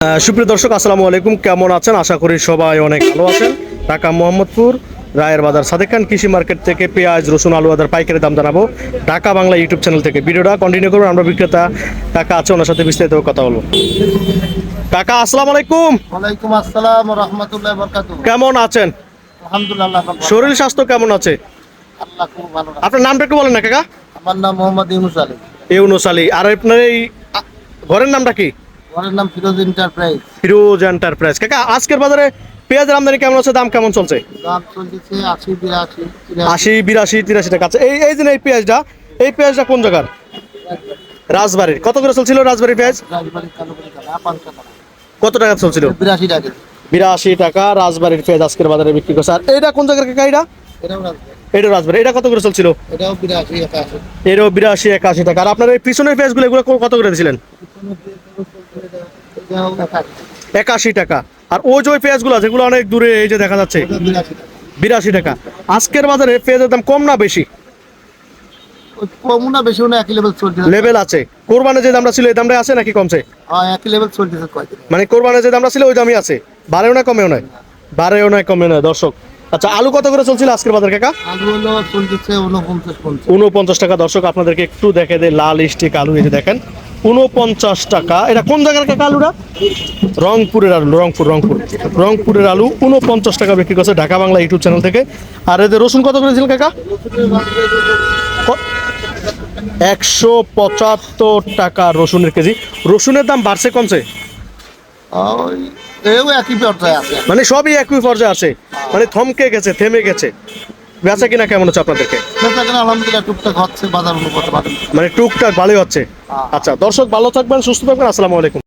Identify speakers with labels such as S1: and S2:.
S1: সুপ্রিয় দর্শক, আসসালামু আলাইকুম। কেমন আছেন? আশা করি সবাই অনেক ভালো আছেন। ঢাকা মোহাম্মদপুর রায়ের বাজার সাদেক খান কৃষি মার্কেট থেকে পেঁয়াজ, রসুন, আলু, আদার পাইকারি দাম জানাবো ঢাকা বাংলা ইউটিউব চ্যানেল থেকে। ভিডিওটা কন্টিনিউ করবো। আমরা বিক্রেতা কাকা আছে, ওনার সাথে বিস্তারিত কথা বলবো। কাকা আসসালামু আলাইকুম।
S2: ওয়ালাইকুম আসসালাম ওয়া রাহমাতুল্লাহি ওয়া বারাকাতুহু।
S1: কেমন আছেন?
S2: আলহামদুলিল্লাহ,
S1: শরীর স্বাস্থ্য কেমন আছে?
S2: আল্লাহ খুব ভালো রাখে।
S1: আপনার নামটা একটু বলেন না কাকা।
S2: আমার নাম মোহাম্মদ ইউনুস আলী।
S1: ইউনুস আলী। আর আপনার এই ঘরের নামটা কি?
S2: ঘরের নাম ফিরোজ এন্টারপ্রাইজ।
S1: ফিরোজ এন্টারপ্রাইজ। কাকা আজকের বাজারে পেঁয়াজের আমদানি কেমন আছে? দাম কেমন চলছে?
S2: দাম চলতেছে 80, 82,
S1: 80, 82, 83 টাকা আছে। এই যে এই পেঁয়াজটা কোন জায়গার? রাজবাড়ির। কত করে চলছিল রাজবাড়ির পেঁয়াজ?
S2: রাজবাড়ী কালোবাড়ি কালা 500 টাকা।
S1: কত টাকা চলছিল?
S2: 82 টাকা।
S1: 82 টাকা রাজবাড়ির পেঁয়াজ আজকের বাজারে বিক্রি করছে। আর এটা কোন জায়গার কাকা?
S2: এটাও রাজবাড়ী।
S1: এটা রাজবাড়ি। এটা কত করে চলছিল?
S2: এটাও 82, 81।
S1: এরও 82, 81 টাকা। আর আপনার এই পিছনের পেঁয়াজগুলো এগুলো কত করে দিয়েছিলেন?
S2: এটাও 81।
S1: 81 টাকা। আর ওই যে পেঁয়াজগুলো যেগুলো অনেক দূরে এই যে দেখা যাচ্ছে,
S2: এটা 82 টাকা।
S1: 82 টাকা। আজকের বাজারে পেঁয়াজের দাম কম না বেশি?
S2: ওই কম না বেশি না, একই লেভেল চলতেছে।
S1: লেভেল আছে। কোরবানির যে দামটা ছিল এই দামটা আছে নাকি কমছে?
S2: হ্যাঁ, একই লেভেল চলতেছে কয়দিন।
S1: মানে কোরবানির যে দামটা ছিল ওই দামই আছে, বাড়েও না কমেও নয়? বাড়েও নয় কমেও নয়। দর্শক, আচ্ছা আলু কত করে চলছিল আজকের বাজার কাকা?
S2: আলু হলো চলতেছে 49, 50।
S1: 49 টাকা। দর্শক আপনাদেরকে একটু দেখে দেয়, লাল স্টিক আলু, এই যে দেখেন 49 টাকা। এটা কোন জায়গার কাকা আলুটা? রংপুরের আলু। রংপুরের আলু 49 টাকা বিক্রি করছে ঢাকা বাংলা ইউটিউব চ্যানেল থেকে। আর এদের রসুন কত করে ছিল কাকা? 175 টাকা রসুনের কেজি। রসুনের দাম বাড়ছে কমছে?
S2: ওই এও একই পর্যায়ে আছে।
S1: মানে সবই একই পর্যায়ে আছে, মানে থমকে গেছে, থেমে গেছে। বেচা কিনা কেমন হচ্ছে আপনাদেরকে?
S2: বেচাকেনা আলহামদুলিল্লাহ টুকটাক হচ্ছে, বাজার অনুপাতে বাড়ে।
S1: মানে টুকটাক ভালোই হচ্ছে। আচ্ছা দর্শক, ভালো থাকবেন, সুস্থ থাকবেন। আসসালামু আলাইকুম।